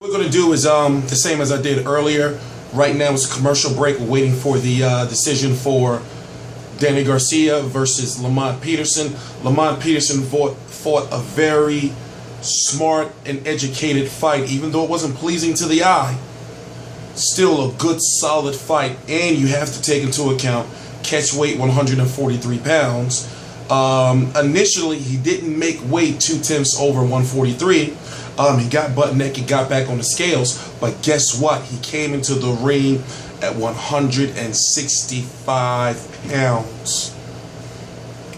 What we're going to do is the same as I did earlier. Right now it's a commercial break. We're waiting for the decision for Danny Garcia versus Lamont Peterson. Lamont Peterson fought a very smart and educated fight, even though it wasn't pleasing to the eye. Still a good solid fight, and you have to take into account catch weight 143 pounds. Initially he didn't make weight 2/10 over 143. He got butt naked, got back on the scales, but guess what? He came into the ring at 165 pounds.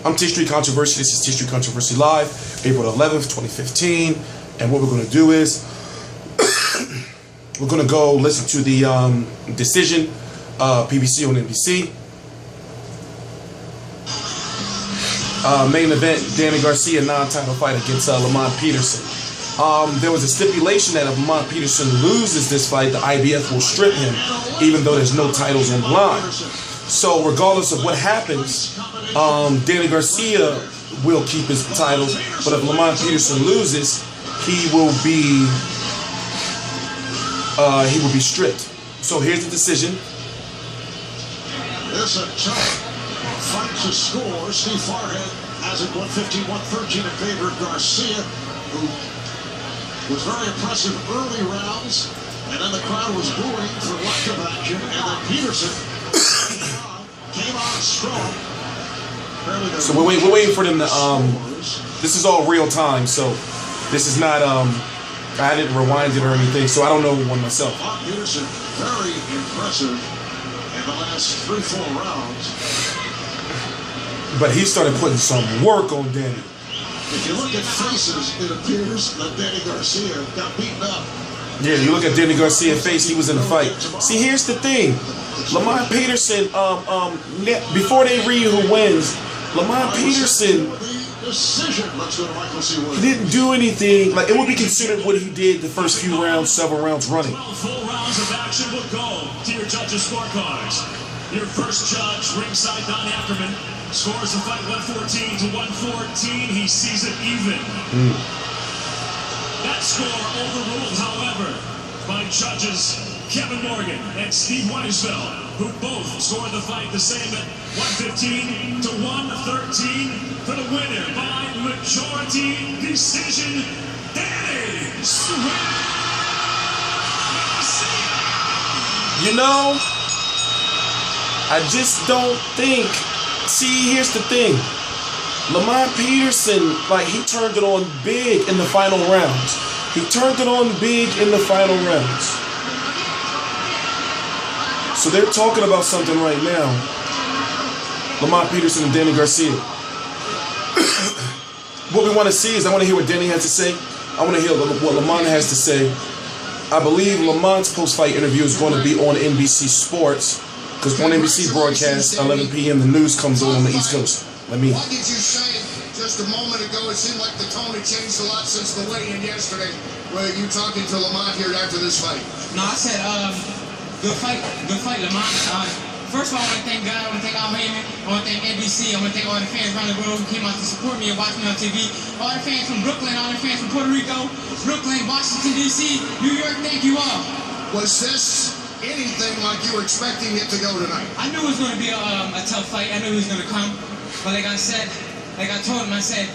I'm T Street Controversy. This is T Street Controversy Live, April 11th, 2015. And what we're going to do is we're going to go listen to the decision, PBC on NBC. Main event, Danny Garcia non-title fight against Lamont Peterson. There was a stipulation that if Lamont Peterson loses this fight, the IBF will strip him, even though there's no titles on the line. So regardless of what happens, Danny Garcia will keep his titles, but if Lamont Peterson loses, he will be stripped. So here's the decision. It's a tough fight to score. Steve Farhead has it 115-113 in favor of Garcia, who was very impressive early rounds, and then the crowd was booing for lack of action, and then Peterson came on strong. So we're waiting for them to, this is all real time, so this is not, I didn't rewind it or anything, so I don't know one myself. Peterson, very impressive in the last 3-4 rounds. But he started putting some work on Danny. If you look at faces, it appears that Danny Garcia got beaten up. Yeah, you look at Danny Garcia's face, he was in the fight. See, here's the thing. Lamont Peterson, before they read who wins, Lamont Peterson he didn't do anything. Like, it would be considered what he did the first few rounds, several rounds running. 12 full rounds of action will go to your judges' scorecards. Your first judge, ringside Don Ackerman, scores the fight 114-114. He sees it even. That score overruled, however, by judges Kevin Morgan and Steve Weisfeld, who both scored the fight the same at 115-113 for the winner by majority decision, Danny Garcia. You know, I just don't think. See, here's the thing. Lamont Peterson, like, he turned it on big in the final rounds. He turned it on big in the final rounds. So they're talking about something right now. Lamont Peterson and Danny Garcia. What we want to see is, I want to hear what Danny has to say. I want to hear what Lamont has to say. I believe Lamont's post-fight interview is going to be on NBC Sports, because on NBC broadcast, 11 p.m., the news comes on the East Coast. What did you say just a moment ago? It seemed like the tone had changed a lot since the weigh-in yesterday. Were you talking to Lamont here after this fight? No, I said, good fight, Lamont. First of all, I want to thank God, I want to thank Al Heyman, I want to thank NBC, I want to thank all the fans around the world who came out to support me and watch me on TV. All the fans from Brooklyn, all the fans from Puerto Rico, Brooklyn, Washington, D.C., New York, thank you all. Was this anything like you were expecting it to go tonight? I knew it was going to be a tough fight. I knew he was going to come. But like I told him, I said,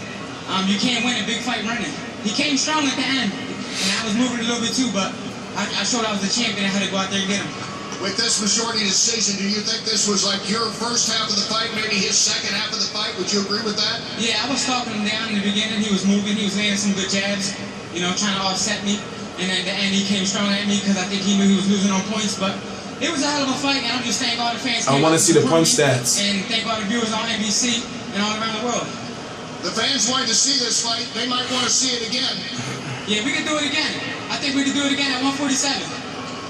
you can't win a big fight running. He came strong at the end, and I was moving a little bit too, but I showed I was the champion. I had to go out there and get him. With this majority decision, do you think this was like your first half of the fight, maybe his second half of the fight? Would you agree with that? Yeah, I was stalking him down in the beginning. He was moving. He was landing some good jabs, you know, trying to offset me. And at the end, he came strong at me because I think he knew he was losing on points. But it was a hell of a fight, and I'm just thanking all the fans. I want to see the punch stats. And thank all the viewers on NBC and all around the world. The fans wanted to see this fight. They might want to see it again. Yeah, we can do it again. I think we can do it again at 147.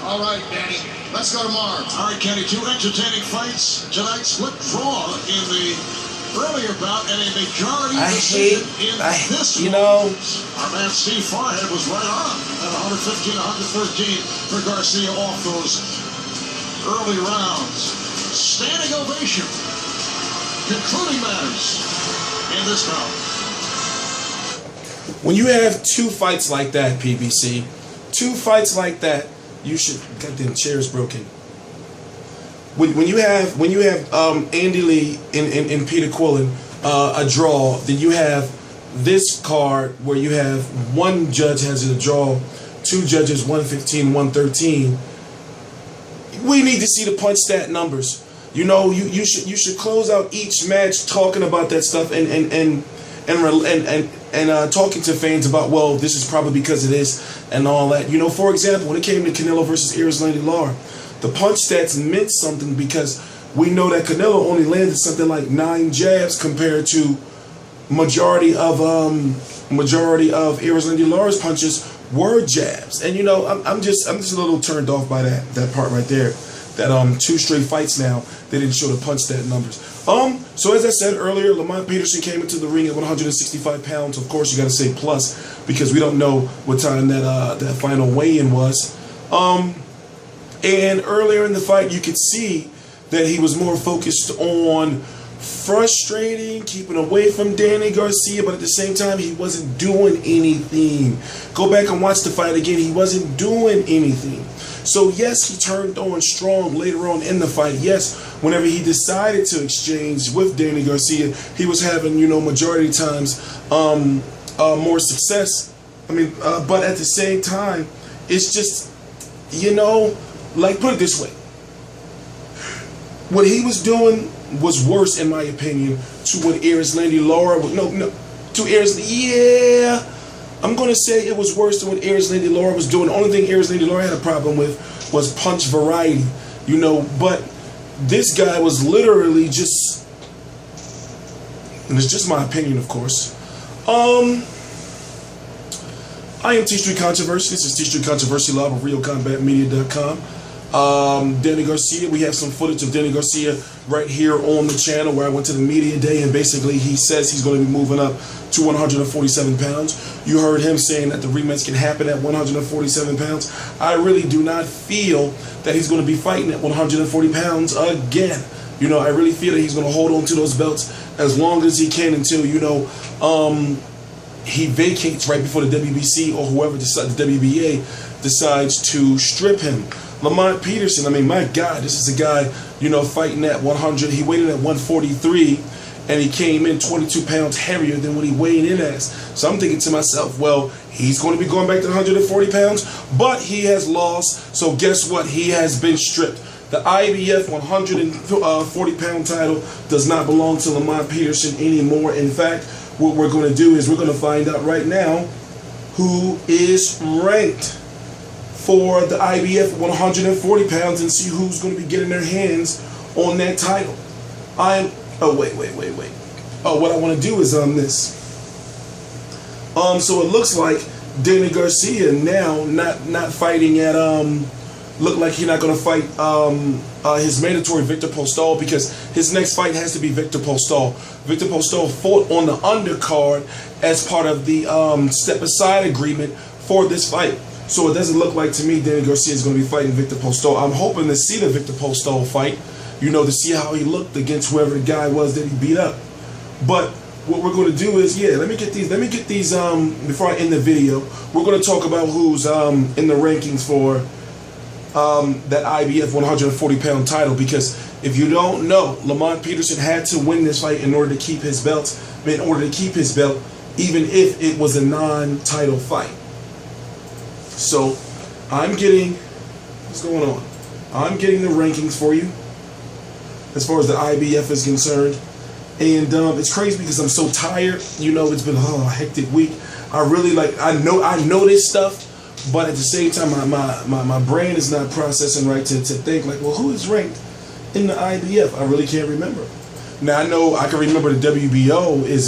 All right, Danny. Let's go tomorrow. All right, Kenny, two entertaining fights tonight. Split draw in the earlier bout and a majority decision in this you know, our man Steve Farhead was right on at 115-113 for Garcia off those early rounds. Standing ovation. Concluding matters in this bout. When you have two fights like that, PBC, 2 fights like that, you should. Goddamn chair's broken. When you have Andy Lee and Peter Quillen a draw, then you have this card where you have 1 judge has a draw, 2 judges 115, 113. We need to see the punch stat numbers. You know, you should close out each match talking about that stuff and talking to fans about, well, this is probably because of this and all that. You know, for example, when it came to Canelo versus Erislandy Lara, the punch stats meant something because we know that Canelo only landed something like 9 jabs compared to majority of Erislandy Lara's punches were jabs. And you know, I'm just a little turned off by that part right there. That 2 straight fights now, they didn't show the punch stat numbers. So as I said earlier, Lamont Peterson came into the ring at 165 pounds. Of course, you got to say plus because we don't know what time that final weigh-in was. And earlier in the fight, you could see that he was more focused on frustrating, keeping away from Danny Garcia, but at the same time, he wasn't doing anything. Go back and watch the fight again. He wasn't doing anything. So yes, he turned on strong later on in the fight. Yes, whenever he decided to exchange with Danny Garcia, he was having, you know, majority of times more success. I mean, but at the same time, it's just, you know, like, put it this way. What he was doing was worse, in my opinion, to what Erislandy Lara was. Yeah, I'm going to say it was worse than what Erislandy Lara was doing. The only thing Erislandy Lara had a problem with was punch variety, you know. But this guy was literally just, and it's just my opinion, of course. I am T-Street Controversy. This is T-Street Controversy Live of RealCombatMedia.com. Danny Garcia, we have some footage of Danny Garcia right here on the channel where I went to the media day, and basically he says he's going to be moving up to 147 pounds. You heard him saying that the rematch can happen at 147 pounds. I really do not feel that he's going to be fighting at 140 pounds again. You know, I really feel that he's going to hold on to those belts as long as he can until, you know, he vacates right before the WBC or whoever decides, the WBA decides to strip him. Lamont Peterson, I mean, my God, this is a guy, you know, fighting at 100. He weighed in at 143, and he came in 22 pounds heavier than what he weighed in as. So I'm thinking to myself, well, he's going to be going back to 140 pounds, but he has lost. So guess what? He has been stripped. The IBF 140-pound title does not belong to Lamont Peterson anymore. In fact, what we're going to do is we're going to find out right now who is ranked for the IBF 140 pounds and see who's going to be getting their hands on that title. Oh, wait. Oh, what I want to do is this. So it looks like Danny Garcia now not fighting at look like he's not going to fight his mandatory Viktor Postol, because his next fight has to be Viktor Postol. Viktor Postol fought on the undercard as part of the step aside agreement for this fight. So it doesn't look like to me Danny Garcia is going to be fighting Viktor Postol. I'm hoping to see the Viktor Postol fight, you know, to see how he looked against whoever the guy was that he beat up. But what we're going to do is, yeah, let me get these before I end the video. We're going to talk about who's in the rankings for that IBF 140-pound title, because if you don't know, Lamont Peterson had to win this fight in order to keep his belt, even if it was a non-title fight. So I'm getting, what's going on? I'm getting the rankings for you as far as the IBF is concerned. And it's crazy because I'm so tired. You know, it's been a hectic week. I really I know this stuff, but at the same time, my brain is not processing right to think like, well, who is ranked in the IBF? I really can't remember. Now I know I can remember the WBO is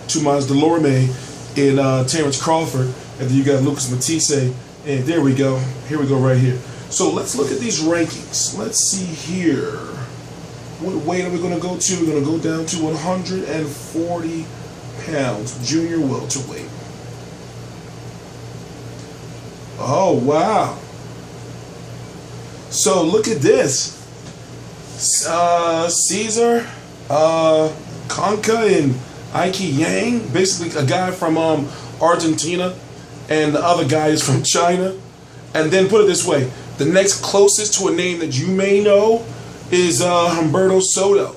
Tomas Delorme and Terrence Crawford, and then you got Lucas Matisse, and there we go. Here we go right here. So let's look at these rankings. Let's see here. What weight are we going to go to? We're going to go down to 140 pounds, junior welterweight. Oh, wow. So look at this. Cesar Conca and Ike Yang, basically a guy from Argentina, and the other guy is from China. And then put it this way, the next closest to a name that you may know is Humberto Soto.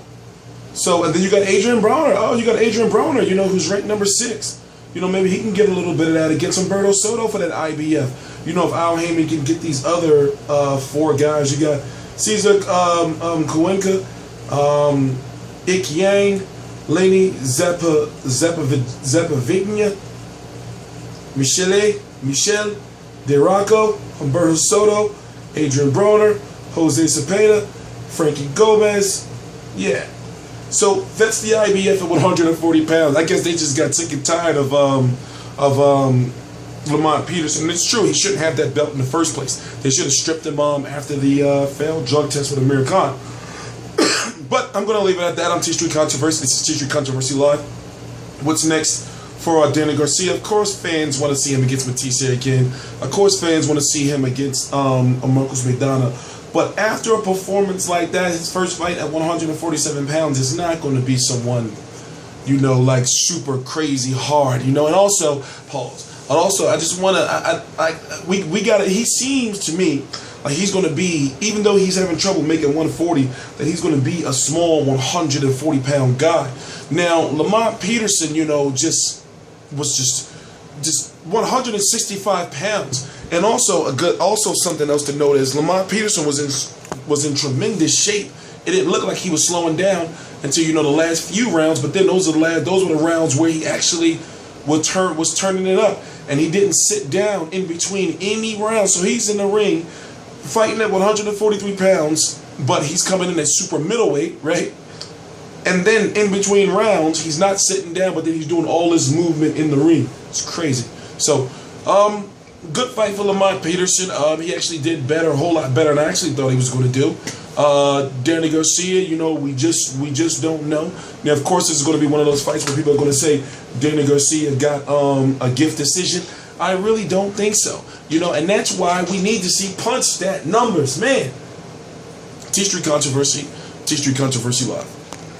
So, and then you got Adrian Broner. Oh, you got Adrian Broner, you know, who's ranked number 6. You know, maybe he can get a little bit of that against Humberto Soto for that IBF. You know, if Al Haymon can get these other 4 guys, you got Cesar Cuenca, Ik Yang, Lenny Zepavigna, Michel DeRocco, Humberto Soto, Adrian Broner, Jose Cepeda, Frankie Gomez. Yeah. So that's the IBF at 140 pounds. I guess they just got sick and tired of Lamont Peterson. And it's true, he shouldn't have that belt in the first place. They should have stripped him after the failed drug test with Amir Khan. But I'm going to leave it at that. I'm T-Street Controversy. This is T-Street Controversy Live. What's next for Danny Garcia? Of course, fans want to see him against Matisse again. Of course, fans want to see him against Marcos Maidana. But after a performance like that, his first fight at 147 pounds is not going to be someone, you know, like super crazy hard, you know. And also, pause. And also, I just want to, we got to, he seems to me like he's going to be, even though he's having trouble making 140, that he's going to be a small 140-pound guy. Now, Lamont Peterson, you know, was just 165 pounds. And also something else to note is Lamont Peterson was in tremendous shape. It didn't look like he was slowing down until, you know, the last few rounds. But then those were the rounds where he actually was turning it up, and he didn't sit down in between any rounds. So he's in the ring fighting at 143 pounds, but he's coming in at super middleweight, right? And then in between rounds, he's not sitting down, but then he's doing all this movement in the ring. It's crazy. So, good fight for Lamont Peterson. He actually did better, a whole lot better than I actually thought he was going to do. Danny Garcia, you know, we just don't know. Now, of course, this is going to be one of those fights where people are going to say Danny Garcia got a gift decision. I really don't think so. You know, and that's why we need to see punch stat numbers, man. T-Street Controversy Live.